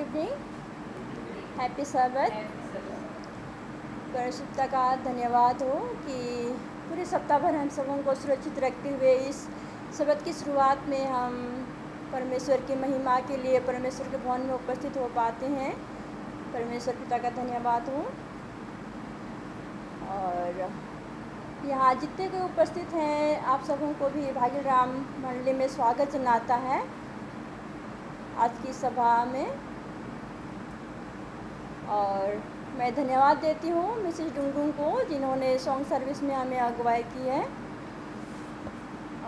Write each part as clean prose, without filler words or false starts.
Evening, happy सबत। परिशुद्धता का धन्यवाद हो कि पूरे सप्ताह भर हम सबों को सुरक्षित रखते हुए इस सबत की शुरुआत में हम परमेश्वर की महिमा के लिए परमेश्वर के भवन में उपस्थित हो पाते हैं। परमेश्वर पिता का धन्यवाद हो। और यहाँ जितने कोई उपस्थित हैं आप सबों को भी भाग्य राम मंडली में स्वागत जनाता है आज की सभा में। और मैं धन्यवाद देती हूँ मिसेस डुंगडुंग को जिन्होंने सॉन्ग सर्विस में हमें अगुवाई की है।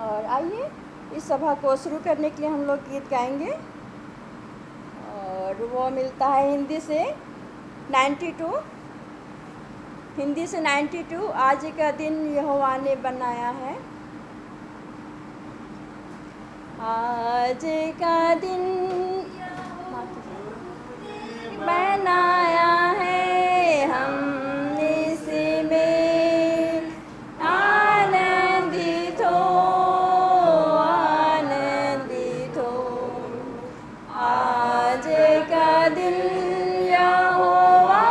और आइए इस सभा को शुरू करने के लिए हम लोग गीत गाएंगे और वो मिलता है हिंदी से 92। हिंदी से 92 आज का दिन यहोवा ने बनाया है। आज का दिन बनाया है हम इसमें आनंदित हो, आनंदित हो। आज का दिन यहोवा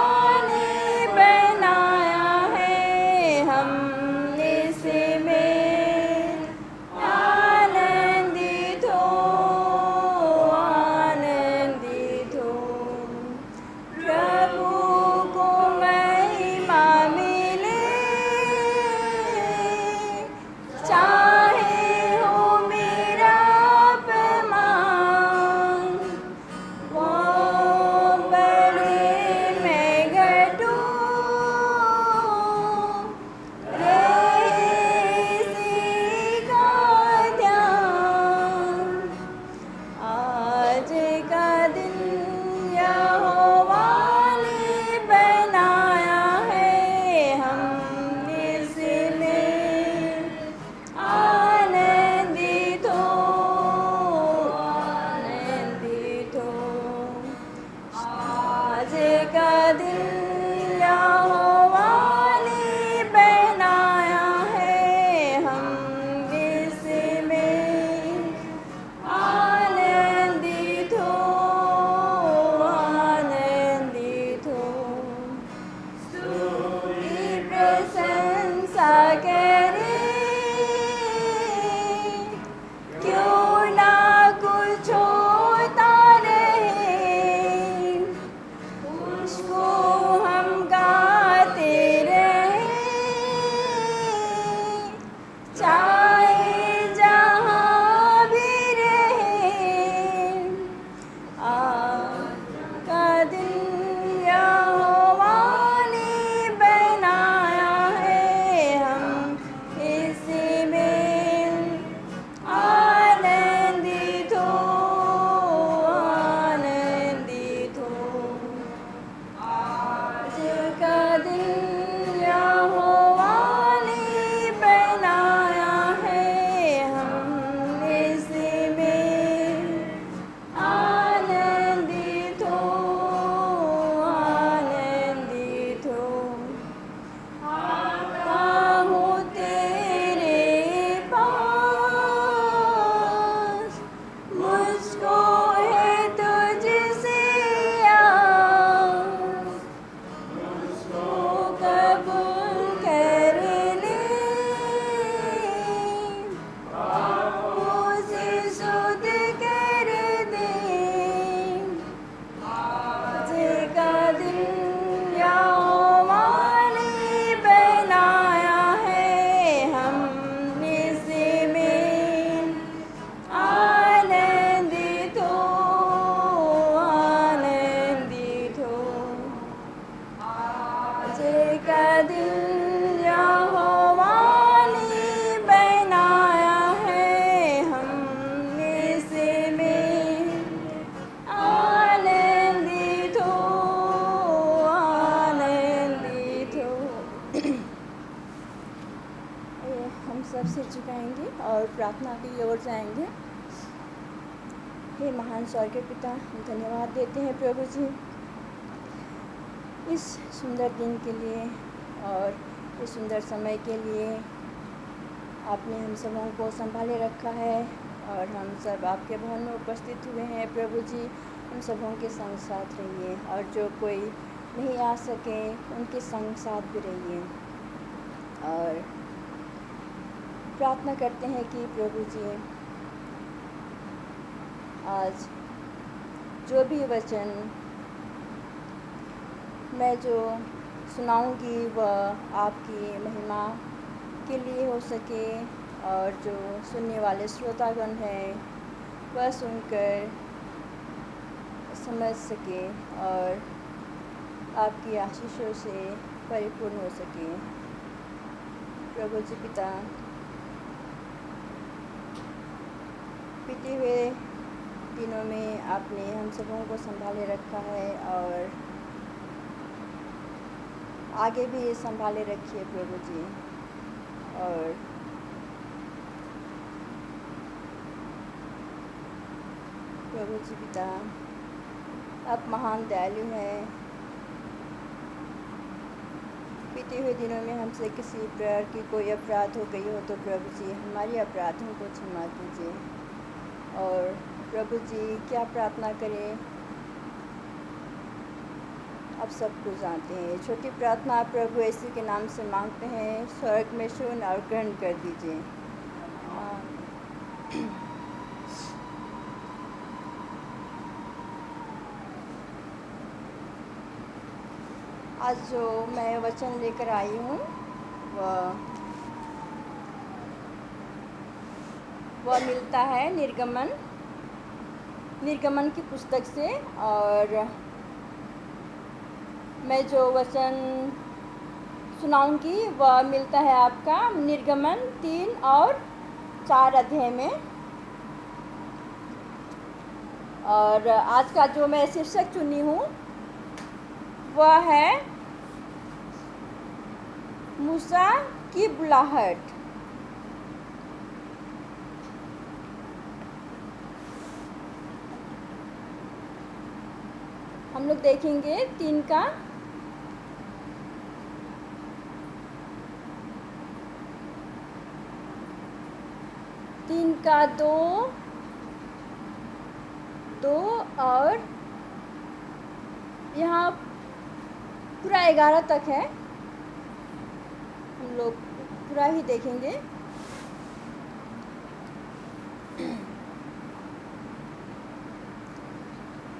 ने बनाया है हम इसमें आनंदित हो, आनंदित हो। प्रभु को महिमा मिले चाहे हो मेरा अपमान, वो बड़े मैं घटूं रहे इसी का ध्यान। आज का दिन यहोवा ने बनाया है हम इसमें आनंदित हो, आनंदित हो। आज का दिन यहोवा ने बनाया है हम इसमें आनंदित हो, आनंदित हो। स्तुति प्रशंसा करे क्यों ना कुछ होता रहे, उसको हम गाते रहे चाहे जहाँ भी रहे। आज का दिन यहोवा ने बनाया है हम इसमें आनंदित हो, आनंदित हो। आज का दिन यहोवा ने बनाया है हम इसमें आनंदित हो, आनंदित हो। आता हूँ तेरे पास, मुझको है तुझसे आस, मुझको कबूल कर ले, मुझे शुद्ध कर दे। आज का दिन यहोवा ने बनाया है हम इसमें आनंदित हो, आनंदित हो। आज का दिन यहोवा ने बनाया है हम इसमें आनंदित हो, आनंदित हो। हम सब सिर झुकाएंगे और प्रार्थना की ओर जाएंगे। हे महान स्वर्गीय पिता, हम धन्यवाद देते हैं प्रभु जी इस सुंदर दिन के लिए और इस सुंदर समय के लिए। आपने हम सबों को संभाले रखा है और हम सब आपके भवन में उपस्थित हुए हैं प्रभु जी। हम सबों के संग साथ रहिए, और जो कोई नहीं आ सके उनके संग साथ भी रहिए। और प्रार्थना करते हैं कि प्रभु जी आज जो भी वचन मैं जो सुनाऊंगी वह आपकी महिमा के लिए हो सके, और जो सुनने वाले श्रोतागण हैं वह सुनकर समझ सके और आपकी आशीषों से परिपूर्ण हो सके। प्रभु जी पिता, बीते हुए दिनों में आपने हम सबों को संभाले रखा है, और आगे भी संभाले रखिए प्रभु जी। और प्रभु जी पिता, आप महान दयालु हैं। बीते हुए दिनों में हमसे किसी प्रकार की कोई अपराध हो गई हो तो प्रभु जी हमारी अपराधों को क्षमा कीजिए। और प्रभु जी क्या प्रार्थना करें आप सब कुछ जानते हैं। छोटी प्रार्थना प्रभु यीशु के नाम से मांगते हैं, स्वर्ग में सुन और ग्रहण कर दीजिए। आज जो मैं वचन लेकर आई हूँ वह मिलता है निर्गमन की पुस्तक से। और मैं जो वचन सुनाऊंगी वह मिलता है आपका निर्गमन 3 और 4 अध्याय में। और आज का जो मैं शीर्षक चुनी हूँ वह है मूसा की बुलाहट। हम लोग देखेंगे 3 का 2 और यहाँ पूरा 11 तक है। हम लोग पूरा ही देखेंगे।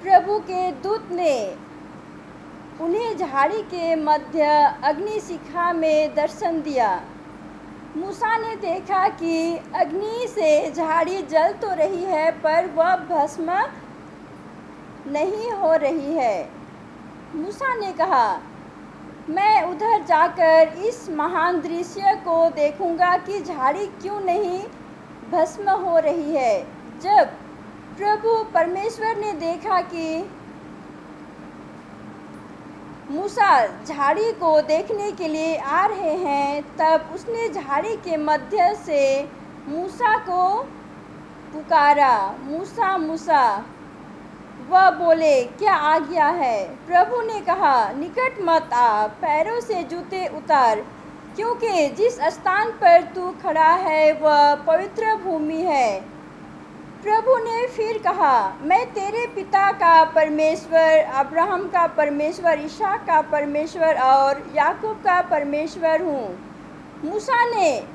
प्रभु के दूत ने उन्हें झाड़ी के मध्य अग्नि शिखा में दर्शन दिया। मूसा ने देखा कि अग्नि से झाड़ी जल तो रही है पर वह भस्म नहीं हो रही है। मूसा ने कहा, मैं उधर जाकर इस महान दृश्य को देखूंगा कि झाड़ी क्यों नहीं भस्म हो रही है। जब प्रभु परमेश्वर ने देखा कि मूसा झाड़ी को देखने के लिए आ रहे हैं, तब उसने झाड़ी के मध्य से मूसा को पुकारा, मूसा मूसा। वह बोले, क्या आज्ञा है? प्रभु ने कहा, निकट मत आ, पैरों से जूते उतार, क्योंकि जिस स्थान पर तू खड़ा है वह पवित्र भूमि है। प्रभु ने फिर कहा, मैं तेरे पिता का परमेश्वर, अब्राहम का परमेश्वर, इसहाक का परमेश्वर और याकूब का परमेश्वर हूँ। मूसा ने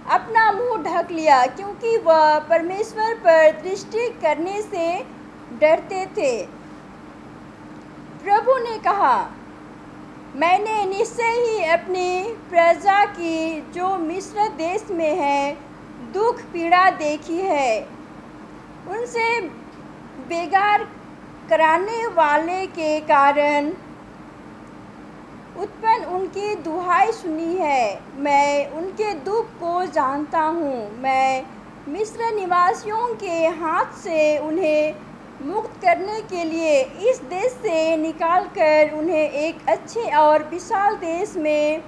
अपना मुंह ढक लिया, क्योंकि वह परमेश्वर पर दृष्टि करने से डरते थे। प्रभु ने कहा, मैंने निश्चय ही अपनी प्रजा की जो मिस्र देश में है दुख पीड़ा देखी है। उनसे बेगार कराने वाले के कारण उत्पन्न उनकी दुहाई सुनी है। मैं उनके दुख को जानता हूँ। मैं मिस्र निवासियों के हाथ से उन्हें मुक्त करने के लिए इस देश से निकालकर उन्हें एक अच्छे और विशाल देश में,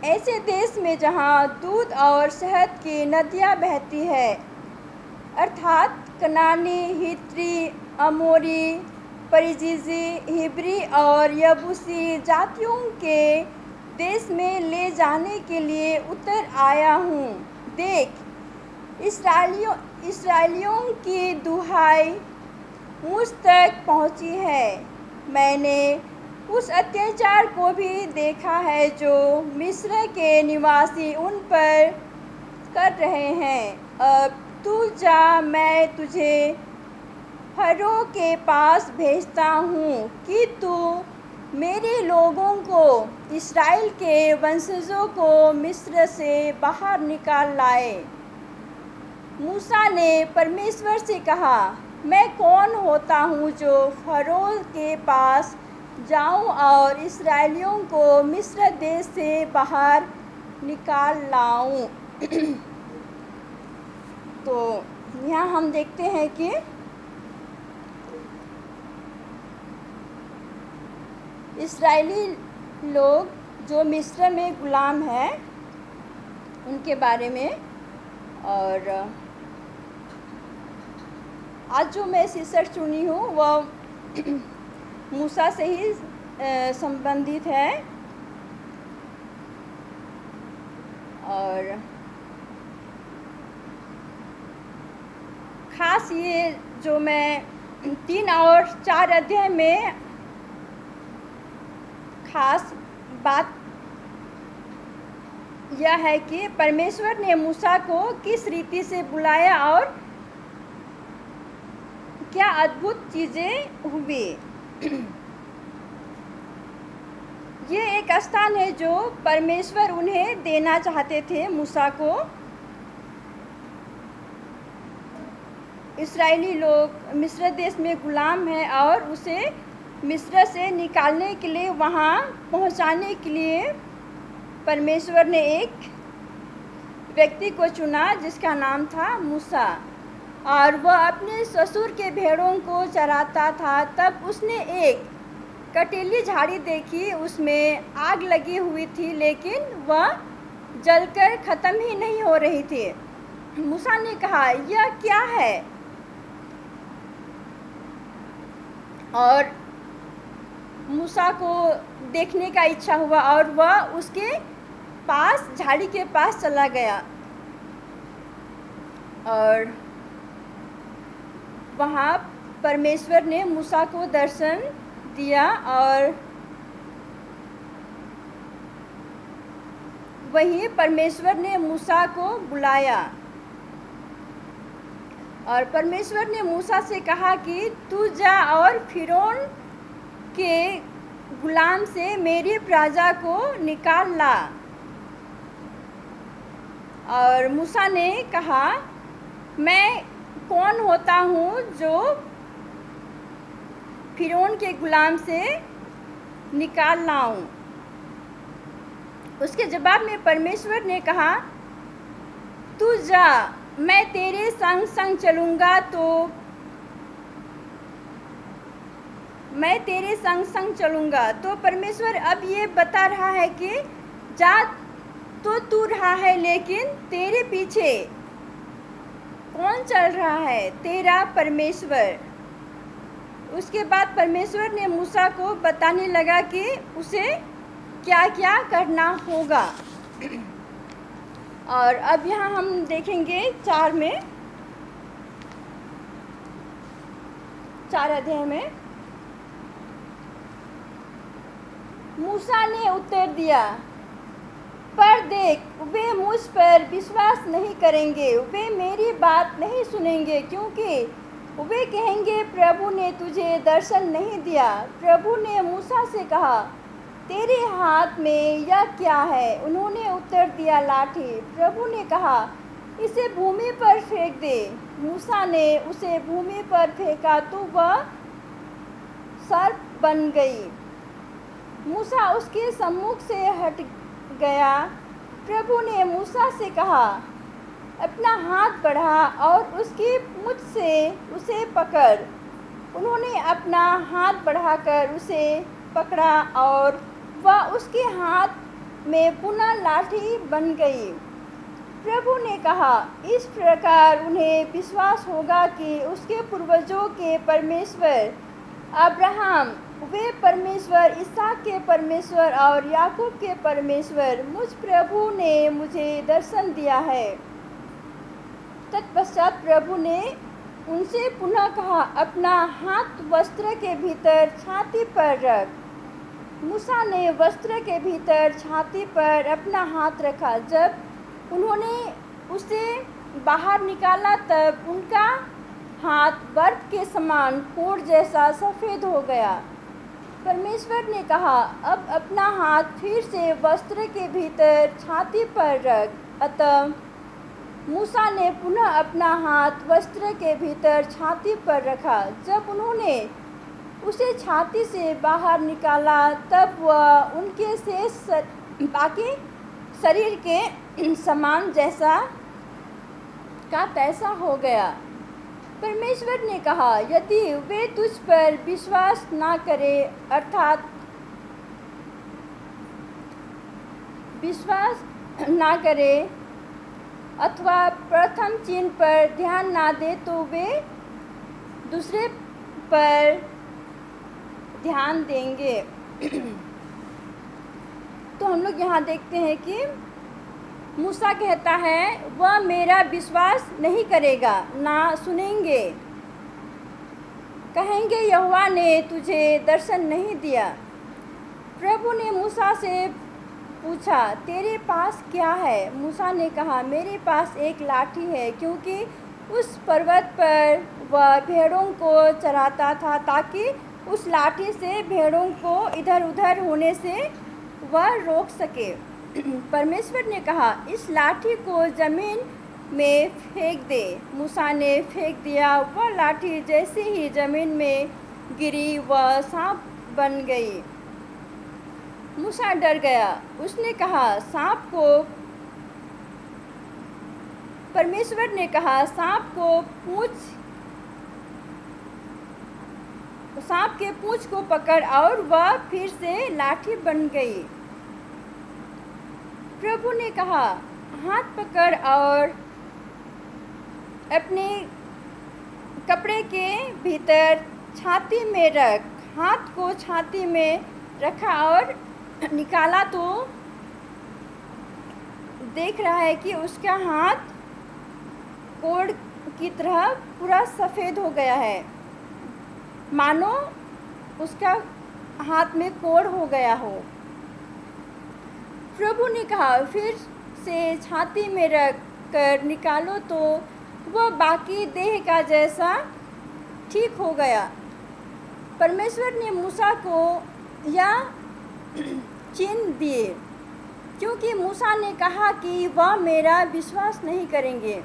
ऐसे देश में जहाँ दूध और शहद की नदियाँ बहती है, अर्थात कनानी, हित्री, अमोरी, परिजीजी, हिब्री और यबूसी जातियों के देश में ले जाने के लिए उतर आया हूँ। देख, इस्राएलियों की दुहाई मुझ तक पहुंची है। मैंने उस अत्याचार को भी देखा है जो मिस्र के निवासी उन पर कर रहे हैं। अब तू जा, मैं तुझे फरो के पास भेजता हूँ कि तू मेरे लोगों को, इस्राएल के वंशजों को मिस्र से बाहर निकाल लाए। मूसा ने परमेश्वर से कहा, मैं कौन होता हूँ जो फरो के पास जाऊँ और इस्राएलियों को मिस्र देश से बाहर निकाल लाऊँ। तो यहाँ हम देखते हैं कि इस्राएली लोग जो मिस्र में गुलाम हैं उनके बारे में, और आज जो मैं शीर्षक चुनी हूँ वह मूसा से ही संबंधित है। और ख़ास ये जो मैं 3 और 4 अध्याय में ख़ास बात यह है कि परमेश्वर ने मूसा को किस रीति से बुलाया और क्या अद्भुत चीज़ें हुई। ये एक स्थान है जो परमेश्वर उन्हें देना चाहते थे मूसा को। इस्राएली लोग मिस्र देश में गुलाम हैं और उसे मिस्र से निकालने के लिए, वहाँ पहुँचाने के लिए परमेश्वर ने एक व्यक्ति को चुना जिसका नाम था मूसा। और वह अपने ससुर के भेड़ों को चराता था। तब उसने एक कटीली झाड़ी देखी, उसमें आग लगी हुई थी लेकिन वह जलकर ख़त्म ही नहीं हो रही थी। मूसा ने कहा, यह क्या है? और मूसा को देखने का इच्छा हुआ और वह उसके पास, झाड़ी के पास चला गया और वहाँ परमेश्वर ने मूसा को दर्शन दिया और वहीं परमेश्वर ने मूसा को बुलाया। और परमेश्वर ने मूसा से कहा कि तू जा और फिरौन के गुलाम से मेरी प्रजा को निकाल ला। और मूसा ने कहा, मैं कौन होता हूँ जो फिरौन के गुलाम से निकाल लाऊं। उसके जवाब में परमेश्वर ने कहा, तू जा, मैं तेरे संग संग चलूँगा। तो परमेश्वर अब ये बता रहा है कि जा तो तू रहा है, लेकिन तेरे पीछे कौन चल रहा है? तेरा परमेश्वर। उसके बाद परमेश्वर ने मूसा को बताने लगा कि उसे क्या क्या करना होगा। और अब यहाँ हम देखेंगे 4 अध्याय में। मूसा ने उत्तर दिया, पर देख, वे मुझ पर विश्वास नहीं करेंगे, वे मेरी बात नहीं सुनेंगे, क्योंकि वे कहेंगे प्रभु ने तुझे दर्शन नहीं दिया। प्रभु ने मूसा से कहा, तेरे हाथ में यह क्या है? उन्होंने उत्तर दिया, लाठी। प्रभु ने कहा, इसे भूमि पर फेंक दे। मूसा ने उसे भूमि पर फेंका तो वह सर्प बन गई। मूसा उसके सम्मुख से हट गया। प्रभु ने मूसा से कहा, अपना हाथ बढ़ा और उसकी पूँछ से उसे पकड़। उन्होंने अपना हाथ बढ़ाकर उसे पकड़ा और वह उसके हाथ में पुनः लाठी बन गई। प्रभु ने कहा, इस प्रकार उन्हें विश्वास होगा कि उसके पूर्वजों के परमेश्वर अब्राहम, वे परमेश्वर, इसहाक के परमेश्वर और याकूब के परमेश्वर, मुझ प्रभु ने मुझे दर्शन दिया है। तत्पश्चात प्रभु ने उनसे पुनः कहा, अपना हाथ वस्त्र के भीतर छाती पर रख। मूसा ने वस्त्र के भीतर छाती पर अपना हाथ रखा। जब उन्होंने उसे बाहर निकाला तब उनका हाथ बर्फ के समान कोढ़ जैसा सफ़ेद हो गया। परमेश्वर ने कहा, अब अपना हाथ फिर से वस्त्र के भीतर छाती पर रख। अतः मूसा ने पुनः अपना हाथ वस्त्र के भीतर छाती पर रखा। जब उन्होंने उसे छाती से बाहर निकाला तब वह उनके शेष बाकी शरीर के समान जैसा का तैसा हो गया। परमेश्वर ने कहा, यदि वे तुझ पर विश्वास ना करें, अर्थात विश्वास ना करें अथवा प्रथम चिन्ह पर ध्यान ना दे, तो वे दूसरे पर ध्यान देंगे। तो हम लोग यहाँ देखते हैं कि मूसा कहता है, वह मेरा विश्वास नहीं करेगा, ना सुनेंगे, कहेंगे यहोवा ने तुझे दर्शन नहीं दिया। प्रभु ने मूसा से पूछा, तेरे पास क्या है? मूसा ने कहा, मेरे पास एक लाठी है, क्योंकि उस पर्वत पर वह भेड़ों को चराता था, ताकि उस लाठी से भेड़ों को इधर उधर होने से वह रोक सके। परमेश्वर ने कहा, इस लाठी को ज़मीन में फेंक दे। मूसा ने फेंक दिया। वह लाठी जैसे ही ज़मीन में गिरी, वह सांप बन गई। मूसा डर गया। उसने कहा, परमेश्वर ने कहा, सांप के पूंछ को पकड़, और वह फिर से लाठी बन गई। प्रभु ने कहा, हाथ पकड़ और अपने कपड़े के भीतर छाती में रख। हाथ को छाती में रखा और निकाला तो देख रहा है कि उसका हाथ कोढ़ की तरह पूरा सफ़ेद हो गया है, मानो उसका हाथ में कोढ़ हो गया हो। प्रभु ने कहा, फिर से छाती में रख कर निकालो, तो वह बाकी देह का जैसा ठीक हो गया। परमेश्वर ने मूसा को यह चिन्ह दिए, क्योंकि मूसा ने कहा कि वह मेरा विश्वास नहीं करेंगे।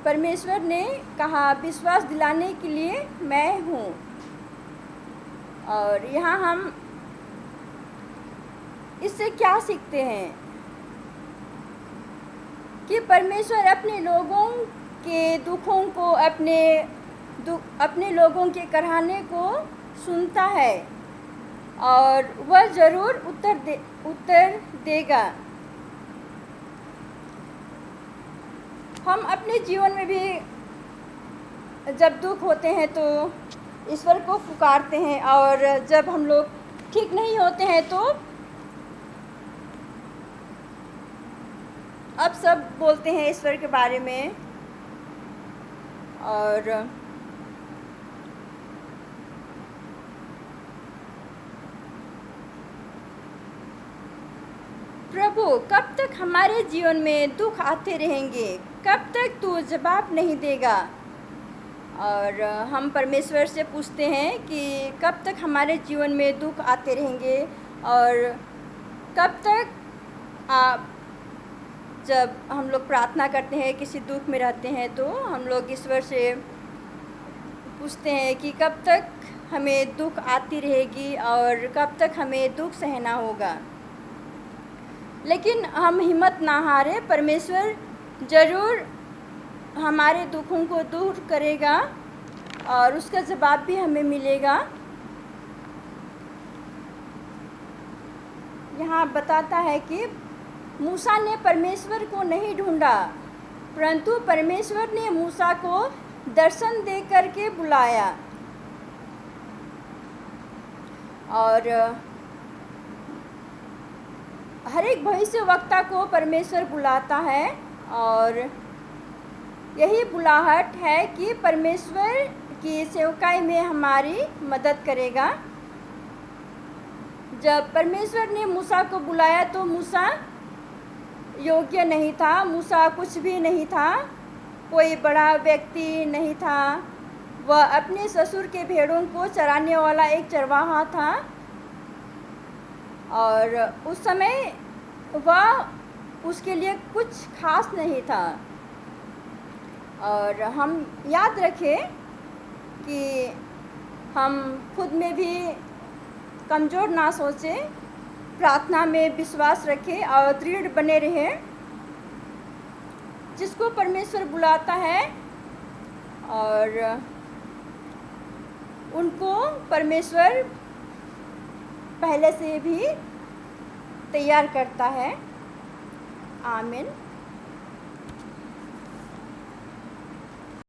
परमेश्वर ने कहा, विश्वास दिलाने के लिए मैं हूँ। और यहाँ हम इससे क्या सीखते हैं कि परमेश्वर अपने लोगों के दुखों को, अपने लोगों के कराहने को सुनता है, और वह ज़रूर उत्तर देगा। हम अपने जीवन में भी जब दुख होते हैं तो ईश्वर को पुकारते हैं, और जब हम लोग ठीक नहीं होते हैं तो अब सब बोलते हैं ईश्वर के बारे में। और प्रभु, कब तक हमारे जीवन में दुख आते रहेंगे? कब तक तू जवाब नहीं देगा? और हम परमेश्वर से पूछते हैं कि कब तक हमारे जीवन में दुख आते रहेंगे, और कब तक जब हम लोग प्रार्थना करते हैं, किसी दुख में रहते हैं, तो हम लोग ईश्वर से पूछते हैं कि कब तक हमें दुख आती रहेगी और कब तक हमें दुख सहना होगा। लेकिन हम हिम्मत ना हारे, परमेश्वर ज़रूर हमारे दुखों को दूर करेगा और उसका जवाब भी हमें मिलेगा। यहाँ बताता है कि मूसा ने परमेश्वर को नहीं ढूंढा, परंतु परमेश्वर ने मूसा को दर्शन दे करके बुलाया। और हर एक भविष्यवक्ता को परमेश्वर बुलाता है, और यही बुलाहट है कि परमेश्वर की सेवकाई में हमारी मदद करेगा। जब परमेश्वर ने मूसा को बुलाया तो मूसा योग्य नहीं था, मूसा कुछ भी नहीं था, कोई बड़ा व्यक्ति नहीं था। वह अपने ससुर के भेड़ों को चराने वाला एक चरवाहा था और उस समय वह उसके लिए कुछ खास नहीं था। और हम याद रखें कि हम खुद में भी कमज़ोर ना सोचें, प्रार्थना में विश्वास रखें और दृढ़ बने रहें। जिसको परमेश्वर बुलाता है और उनको परमेश्वर पहले से भी तैयार करता है। आमीन।